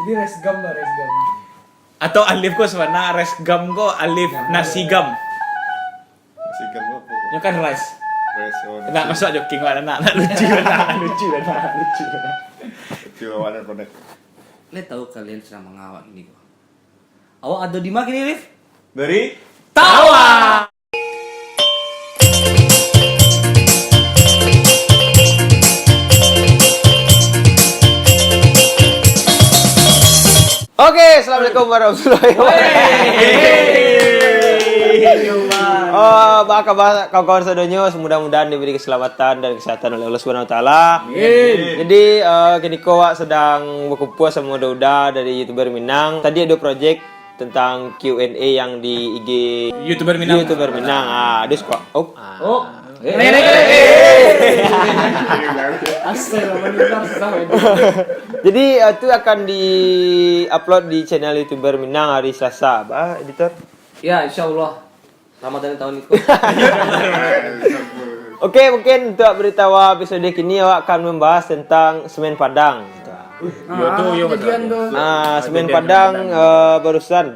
Jadi resgam lah, resgam. Atau alif ko sebenarnya resgam ko alif nasigam. Sikan apa? Itu kan rice. Reson. Nak masuk joking lah nak lucu lah lucu. Coba mana konek. Le tahu kalian sedang mengawak ini kok. Awak ada di mana kini, Rif? Dari Tawa. Oke, assalamualaikum warahmatullahi wabarakatuh. Oh, apa kabar kawan-kawan saudonyo? Mudah-mudahan diberi keselamatan dan kesehatan oleh Allah Subhanahu Wa Taala. Jadi kini kawak sedang berkumpul sama udah dari YouTuber Minang. Tadi ada project tentang Q&A yang di IG YouTuber Minang. Ada squad. Jadi itu akan di-upload di channel YouTuber Minang hari Selasa, Pak editor. Ya, insyaallah. Ramadan tahun itu. Oke, mungkin untuk beritahu episode kini awak akan membahas tentang semen Padang. Semen Padang barusan.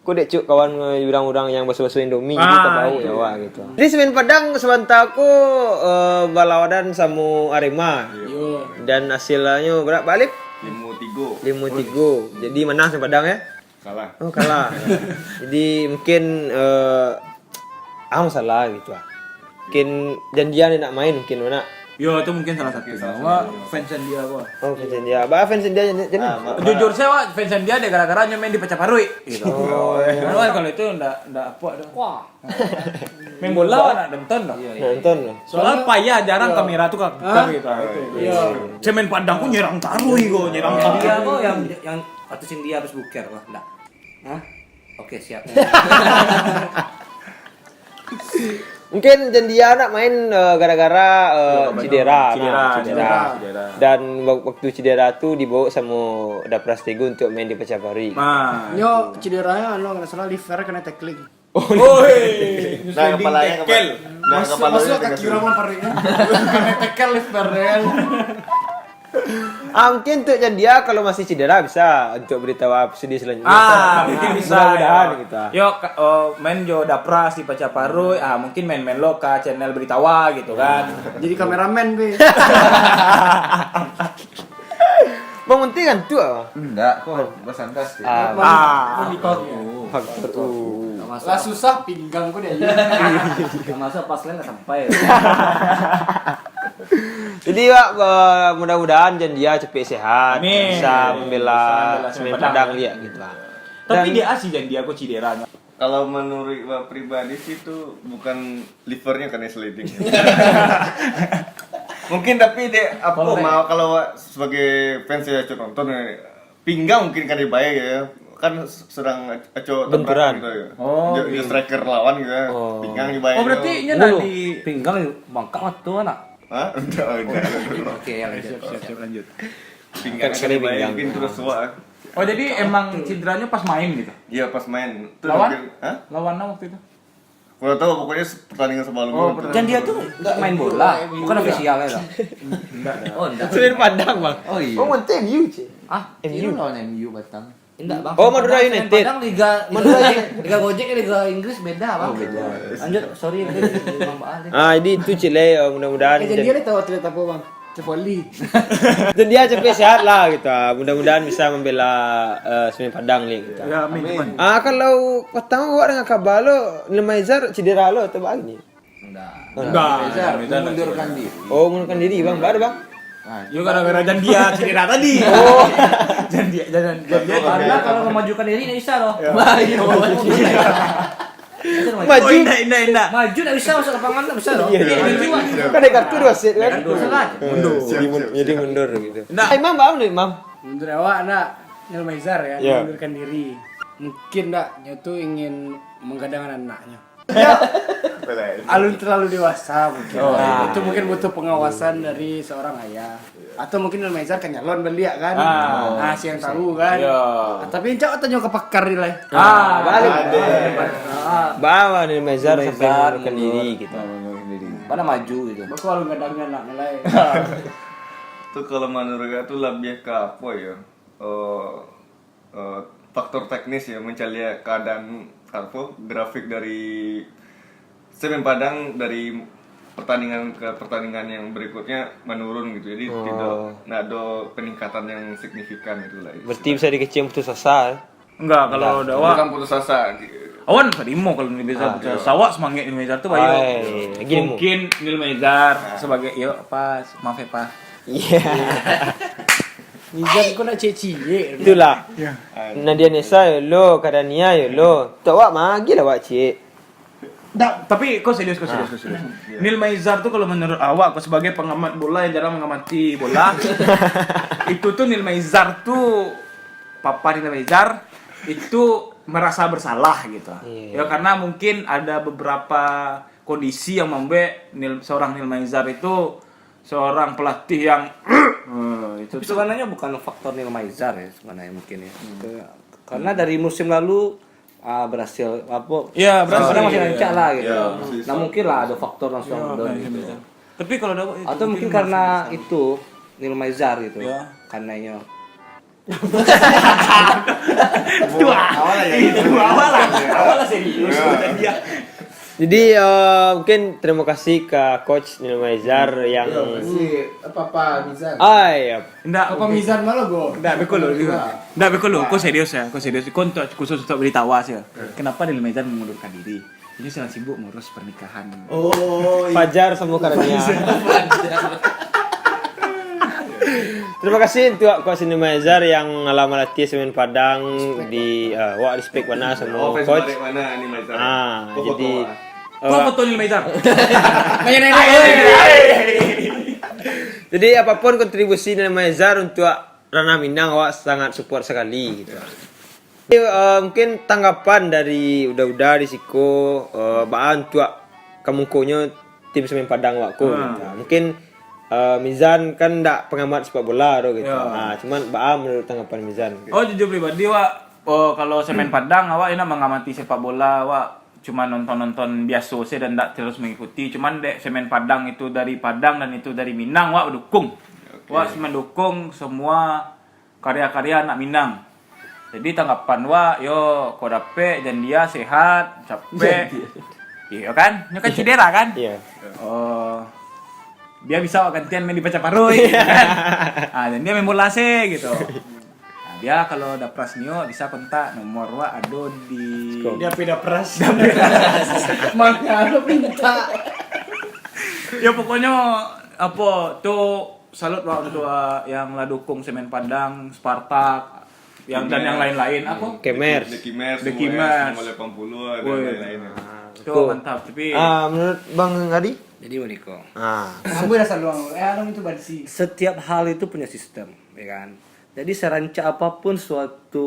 Ku dek cuk kawan orang-orang yang basuh-basuh Indomie gitu bau ya wah gitu. Jadi semen Padang sebentar aku berlawanan sama Arema. Dan hasilnya berapa balik? 5-3. 5-3. Jadi menang semen Padang ya? Kalah. Oh kalah. Jadi mungkin masalah gitu lah. Mungkin janjian nak main mungkin mana? Yo itu mungkin salah satu. Fansan dia gua. Oh fansan dia. Bah fansan dia jadi. Jujur saya fansan dia gara-gara main di Pacaparui gitu. Kalau itu enggak apa dah. Wah. Main bola nak nonton dah. Nonton. Soalnya payah jarang kamera tuh kan gitu. Iya. Semen Padang ku nyerang Tarui go, nyerang Dia kok yang atusin dia habis buker wah, enggak. Hah? Oke, siap. Mungkin janjian nak main gara-gara cedera. Dan waktu cedera tuh dibawa sama Dapras Tego untuk main di Pacaparui. Yo cederanya nggak salah liver kena tackling. Nah, kepalanya tekel. Masuk kaki orang pariknya. Kena tackle livernya. Mungkin untuk janjian kalau masih cedera bisa untuk beritahu episode selanjutnya. Mungkin bisa. Mudah-mudahan gitu. Yo main jo Dapras di Pacaparui, mungkin main lo ke channel Beritawa gitu kan. Jadi kameramen be. Bang penting kan tuh. Enggak, kok bersantas sih. Faktor Lah susah pinggangku dia. Masa pas lain enggak sampai. Jadi Pak, mudah-mudahan janjian cepet sehat. Amin. Bisa membela semen Padang dia gitu lah. Tapi dia asli dan dia aku cedera. Kalau menurut gua pribadi sih itu bukan livernya karena sliding. Mungkin tapi dia mau kalau sebagai fans ya nonton pinggang mungkin kan dibayar ya. Kan sedang benturan gitu ya. Dia striker lawan gitu ya. Pinggang dibayar. Oh berarti nya di Pinggang bangkak matu anak. Hah? Udah. Oke, ya lanjut. siap lanjut. Pinggang sekali dibayar mungkin terus wah. Oh jadi emang cederanya pas main gitu. Iya pas main. Itu Lawan? mungkin, hah? Lawan waktu itu. Kurang tahu pokoknya pertandingan sebelumnya. Dan dia tuh enggak main bola, bukan ofisial ya loh. Enggak. Oh, enggak. Semen Padang bang. Oh iya. Oh penting MU sih. MU lawan MU Batang. Enggak, Bang. Oh, Madura United. Padang Liga Gojek Liga Inggris beda, Bang. Oh, beda. Lanjut, sorry Bang Baal. Jadi itu Cile mudah-mudahan. Jadi dia tahu atlet apa bang? Cepoli. Dan dia cepet sehat lah gitu. Mudah-mudahan bisa membela semen Padang nih gitu. Ya amin. Kalau pertama awak dengan kabar lo Nemaizar cedera lo atau begini? Enggak. Mengundurkan diri. Oh mengundurkan diri bang, baru bang. Yo gara-gara dan dia cedera tadi. Oh. Dan dia Karena kalau memajukan diri enggak bisa loh. Maju. Indah. Maju enggak bisa masuk lapangan enggak bisa loh. Kan ada kartu dua set kan? Mundur. Jadi mundur gitu. Nah. Imam bang, Imam. Mundur awak nak Nyelmaizar ya, Ya. mengundurkan diri. Mungkin nak tuh ingin menggadangkan anaknya. Alun terlalu dewasa mungkin. Itu mungkin butuh pengawasan dari seorang ayah. Atau mungkin Nyelmaizar kan nyalon belia kan. Si yang tahu kan. Tapi encak tanya ke pakar dia lah. Balik. Bawa nih Mezar sampai mengundurkan diri gitu. Pada maju gitu. Baku alun gadangnya anak lain. Itu kalau menurut gue tuh lebih ke apa ya? faktor teknis ya mencari keadaan grafik dari Semen Padang dari pertandingan ke pertandingan yang berikutnya menurun gitu. Jadi tidak ada peningkatan yang signifikan itulah. Berarti bisa dikecil putus asa. Enggak, kalau udah Bukan putus asa. awan Fadimo kalau Nil Maizar sawak semangat Nil Maizar tuh bayu. Mungkin Nil Maizar sebagai pas maaf ya Pak. Iya. Nizam kau nak cie-cie. Itulah. Nadia Nesa yo lo, Kadania yo lo. Tak wak magi lah wak cik. Nah, tapi kok serius. Nil Maizar tuh kalau menurut awak, kau sebagai pengamat bola yang jarang mengamati bola, itu tuh Nil Maizar tuh, Papa Nil Maizar itu merasa bersalah gitu. Ya karena mungkin ada beberapa kondisi yang membuat seorang Nil Maizar itu seorang pelatih yang itu Tapi sebenarnya bukan faktor Nil Maizar ya sebenarnya mungkin ya. Karena dari musim lalu berhasil ya berhasil masih lancar lah gitu. Ya, Nah mungkin lah ada faktor langsung down gitu. Tapi kalau ada Atau mungkin karena itu Nil Maizar gitu. Ya. Karenanya awalnya serius dia. Jadi mungkin terima kasih ke coach Nil Maizar yang Apa Mizan? Enggak, Apa Mizan malah go? Enggak, bekolo. Kok serius ya? Kok serius? Kok untuk khusus untuk beritahu sih. Kenapa Nil Maizar mengundurkan diri? Dia sedang sibuk ngurus pernikahan. Fajar sama Kadania. Terima kasih untuk coach Nil Maizar yang lama latih Semen Padang di wak respect mana sama coach. Mana ini Maizar? Jadi Kok foto Nil Maizar? jadi apapun kontribusi Nil Maizar untuk ranah Minang awak sangat support sekali gitu. Jadi, mungkin tanggapan dari udah risiko baan untuk kemungkinannya tim Semen Padang wakku gitu. Mungkin Mizan kan ndak pengamat sepak bola gitu. Cuman baan menurut tanggapan Mizan. Oh, jujur pribadi kalau Semen Padang awak enak mengamati sepak bola awak cuma nonton biasa sih dan ndak terus mengikuti. Cuman Semen Padang itu dari Padang dan itu dari Minang awak dukung. Wak mendukung semua karya-karya anak Minang. Jadi tanggapan yo kau dapet dan dia sehat, capek. Iya kan? Nyo kan cedera kan? Iya. Oh. Dia bisa gantian main di Pacaparui kan. Dan dia main bola gitu. Nah, dia kalau ada Prasnio bisa kontak nomor ada di Dia pindah pras. Makanya lu minta. ya pokoknya tuh salut untuk yang lah dukung Semen Padang, Spartak, dan yang lain-lain Kemers. The The Kimers, Kimers. 80 dan lain-lain. Itu mantap. Tapi Menurut Bang Adi? jadi Moniko. Kamu dah selalu Adam itu badsi. Setiap hal itu punya sistem, ya kan? Jadi seranca apapun suatu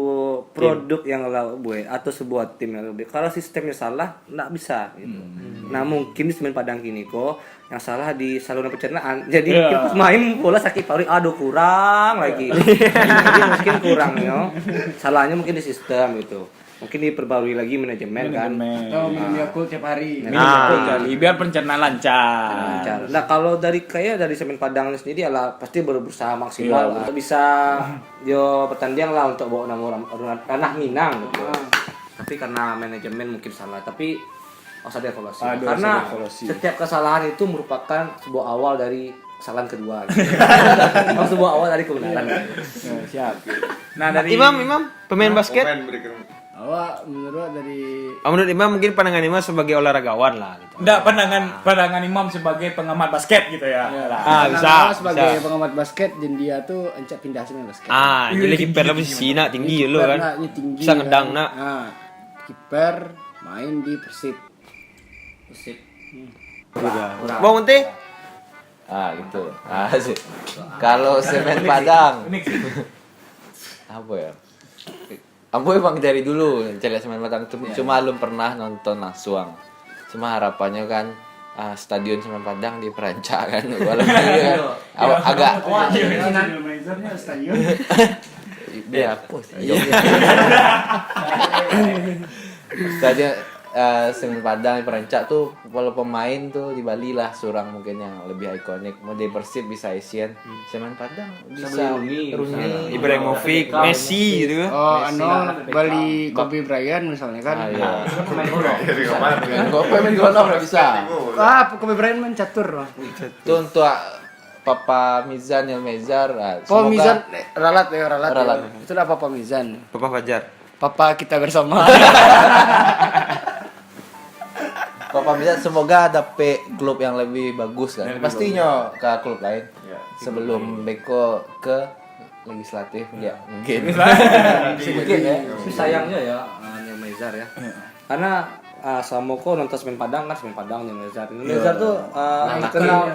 produk yang lo buat atau sebuah tim yang lo buat, kalau sistemnya salah, nggak bisa gitu. Nah mungkin di Semen Padang kini kok yang salah di saluran pencernaan. Jadi mungkin pas main bola sakit paru, aduh kurang lagi. Jadi mungkin kurang ya. Salahnya mungkin di sistem itu. Mungkin diperbarui lagi manajemen kan. Atau minum Yakult tiap hari. kali biar pencernaan lancar. Nah kalau dari Semen Padang sendiri adalah pasti berusaha maksimal lah. Bisa bertanding lah untuk bawa nama ranah Minang gitu. Tapi karena manajemen mungkin salah. Tapi harus ada evaluasi. Karena setiap kesalahan itu merupakan sebuah awal dari kesalahan kedua. Gitu. Sebuah awal dari kebenaran. Siap. Nah, dari Imam pemain basket. Awak menurut dari Menurut Imam mungkin pandangan Imam sebagai olahragawan lah gitu. enggak pandangan Imam sebagai pengamat basket gitu ya. Bisa. sebagai pengamat basket dan dia tuh encak pindah Semen basket. Jadi kiper lah posisi nak tinggi lo kan. Kiper tinggi. Bisa ngedang nak. Kiper main di Persib. Bang Munte? Gitu. Kalau Semen Padang apa ya? Aku emang dari dulu cari Semen Padang cuma belum pernah nonton langsung. Cuma harapannya kan stadion Semen Padang diperancang kan. Walaupun kan agak stadion. dia apa? Stadion Semen Padang Perencak tuh kalau pemain tuh di Bali lah Surang mungkin yang lebih ikonik. Mau di Persib bisa Asian, Semen Padang bisa Rooney, Ibrahimovic, Messi gitu. Oh, Bali Kobe Bryant misalnya kan. iya. Dari kemana? Pemain gono nggak bisa. Kobe Bryant main catur. Itu untuk Papa Mizan yang Mezar. Papa Mizan Ralat. Itu apa Papa Mizan? Papa Fajar. Papa kita bersama. Papa Mizan semoga dapet klub yang lebih bagus kan. Pastinya ke klub lain. Sebelum Beko ke legislatif ya mungkin. Mungkin ya. Tapi sayangnya ya Neil Maizar ya. Karena sama kok nonton Semen Padang kan Semen Padang Neil Maizar. Neil Maizar tuh terkenal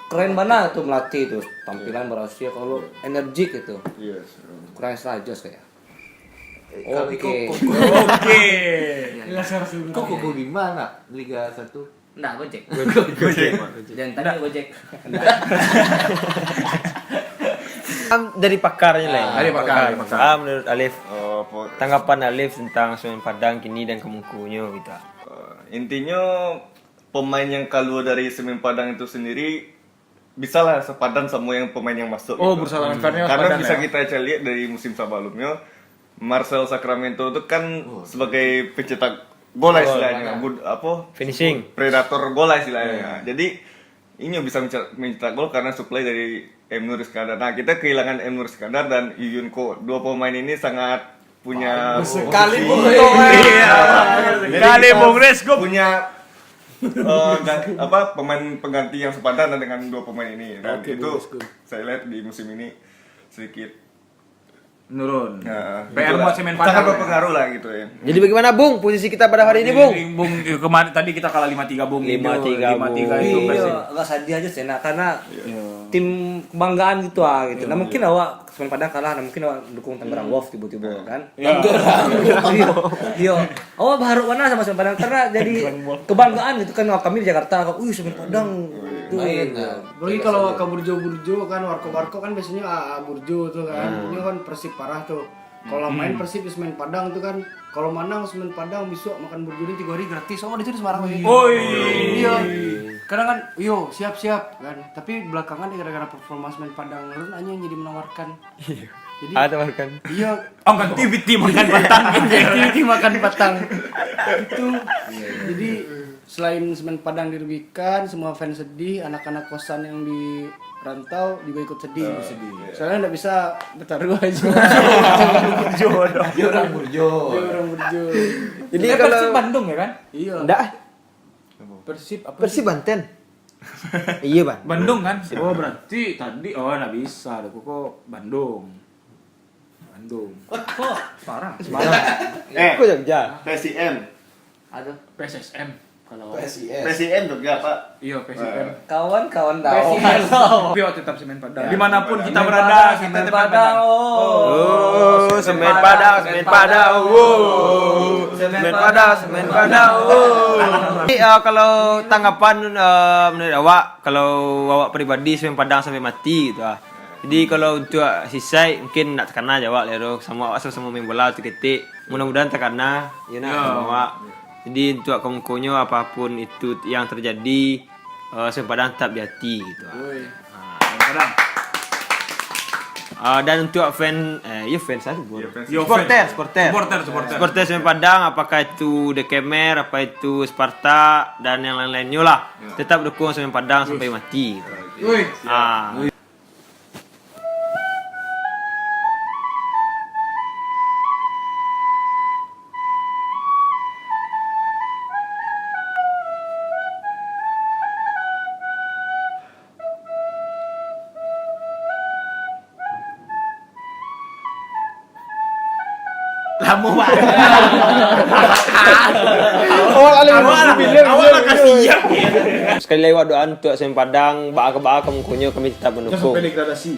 keren banget tuh melatih tuh. Tampilan berhasil kalau energik itu. Kurang Rajos kayak. Oke. Kok gimana Liga 1? Enggak, Gojek. Dan tadi Gojek. Dari pakarnya lah. Dari pakar. Menurut Alif, tanggapan Alif tentang Semen Padang kini dan kemungkunya gitu. Intinya pemain yang keluar dari Semen Padang itu sendiri bisalah sepadan semua yang pemain yang masuk. Oh, gitu. Bursa Lankarnya Karena sepadan bisa ya? kita lihat dari musim sebelumnya, Marcel Sacramento itu kan sebagai pencetak gol istilahnya, Finishing. predator gol istilahnya. Jadi ini bisa mencetak gol karena supply dari M. Nur Iskandar. Nah, kita kehilangan M. Nur Iskandar dan Yuyun Ko. Dua pemain ini sangat punya Sekali Kali Bung Resko. punya pemain pengganti yang sepadan dengan dua pemain ini. Dan itu saya lihat di musim ini sedikit Menurun. PR buat Semen Padang. sangat berpengaruh lah gitu ya. Jadi bagaimana Bung posisi kita pada hari ini Bung? Bung kemarin tadi kita kalah 5-3 Bung. 5-3, 5-3 Bung. itu Persib. Iya, agak sedih aja sih, nah, karena tim kebanggaan gitu gitu. Nah mungkin awak Semen Padang kalah, nah mungkin awak dukung Tangerang Wolf tiba-tiba kan? Iya, awak berharap mana sama Semen Padang karena jadi kebanggaan gitu kan. Kami di Jakarta, Semen Padang itu. Apalagi kalau ke Burjo kan, warko kan biasanya Burjo tuh kan. Ini kan Persib parah tuh. Kalau main Persib di Semen Padang tuh kan, kalau menang Semen Padang besok makan burjo ini 3 hari gratis. Oh, itu di Semarang ya. Oh Iya. Kadang kan, yo siap kan. Tapi belakangan gara-gara performa Semen Padang menurun hanya yang jadi menawarkan. Jadi Ada kan. iya, kan TV makan batang activity makan batang. Itu. Jadi selain Semen Padang dirugikan, semua fans sedih, anak-anak kosan yang di rantau juga ikut sedih. Soalnya nggak bisa bertaruh aja. Dia orang Burjo. Jadi Persib kalau Bandung ya kan? Iya. enggak Persib apa? Persib Banten. Iya, Ban. Bandung kan? Oh berarti tadi nggak bisa, ada kok Bandung. Kok parah? Aku Jogja. PSIM. Ada PSSM kalau PSIM Jogja, Pak. iya PSSM. kawan-kawan tahu. Tapi tetap Semen Padang. Dimanapun kita berada, kita Semen tetap Padang. Oh, Semen Padang. Semen Padang. Jadi kalau tanggapan menurut awak, kalau awak pribadi Semen Padang sampai mati gitu ah. Jadi kalau untuk sisai mungkin nak terkena jawab lero sama awak sama main bola tu ketik. Mudah-mudahan terkena ya nak sama awak. Jadi untuk kongkonyo apapun itu yang terjadi Semen Padang tetap di hati gitu. Padang. Dan untuk fan fans satu Yo, supporter Semen Padang, apakah itu The Kemer, apa itu Sparta dan yang lain-lainnya lah, tetap dukung Semen Padang sampai mati gitu. Lama banget. Awal kasihan. Sekali lagi doa untuk Semen Padang, baa kemungkinnya kami tetap mendukung. Sampai degradasi.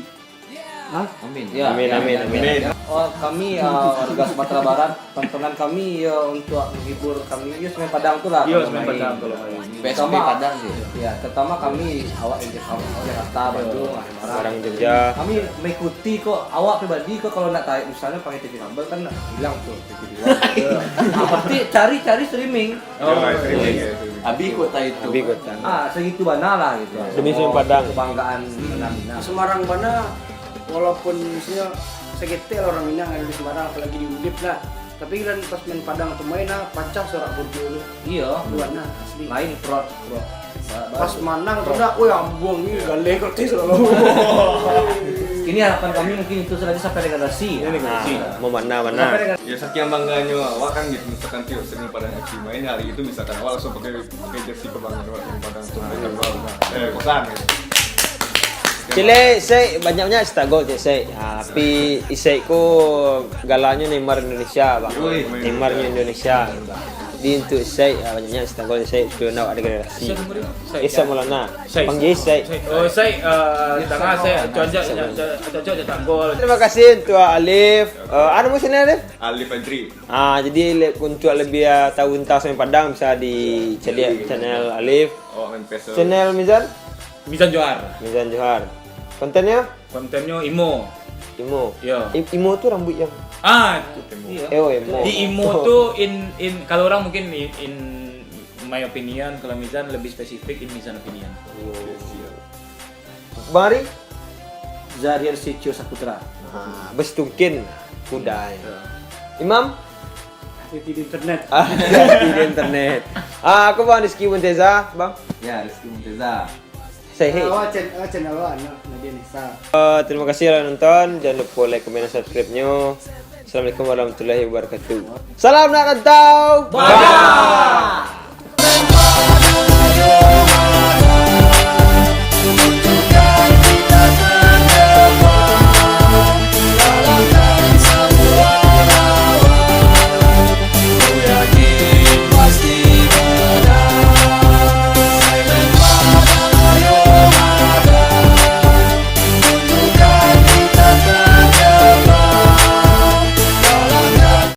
Amin. Ya. Amin, amin, amin. Oh, kami warga Sumatera Barat, tontonan kami ya untuk menghibur kami ya Semen Padang tuh lah. Iya, kalau Semen main. Padang kalau main. PSP Padang sih. Ya, pertama kami awak yang Jakarta, Bandung, Semarang. Orang Jogja. Kami mengikuti kok awak pribadi kok kalau nak tahu misalnya pakai TV kabel kan hilang tuh TV luar. Pasti cari streaming. Oh, streaming ya. Abi kota itu. Abi kota. Segitu bana lah gitu. Demi Semen Padang. Kebanggaan Minang. Semarang mana walaupun misalnya segetel orang Minang ada di Semarang apalagi di Undip lah, tapi kan pas main Padang tuh main pacah sorak burjo Iya, luarnya asli. lain pro. Pas Manang tuh dah, woi ambung nih gale kok selalu. Ini harapan kami mungkin itu saja sampai degradasi. Mau mana. Ya saking bangganya awak kan gitu, misalkan tiap Semen Padang FC main hari itu misalkan awak langsung pakai jersey kebanggaan awak Semen Padang untuk main kosan gitu. Cile, saya banyaknya gol saya. Tapi isai ko galanya Neymar Indonesia, bang. Neymarnya Indonesia. Di untuk saya banyaknya gol saya pernah ada generasi. Isa Maulana, panggil saya. Oh, saya tengah saya cocok tanggol. Terima kasih untuk Alif. Ada mau channel Alif? Alif Adri. Jadi untuk lebih tahu tentang Semen Padang bisa dicari channel Alif. Oh, main PES. Channel Mizan? Mizan Johar. Mizan Johar. Kontennya? Kontennya Imo. Imo. Iya. Imo tuh rambut yang Imo. Imo. Di Imo tuh in kalau orang mungkin in my opinion, kalau Mizan lebih spesifik in Mizan opinion. Bang Ari? Zarian Sicio Saputra. Bestungkin kuda. Imam? Di internet. Di internet. Aku Bang Rizky Munteza, Bang. Ya, Rizky Munteza. Say hey. Awak channel awak Nadia Nisa. Terima kasih telah nonton. Jangan lupa like, komen, dan subscribe-nya. Assalamualaikum warahmatullahi wabarakatuh. Salam nak rantau. Bye.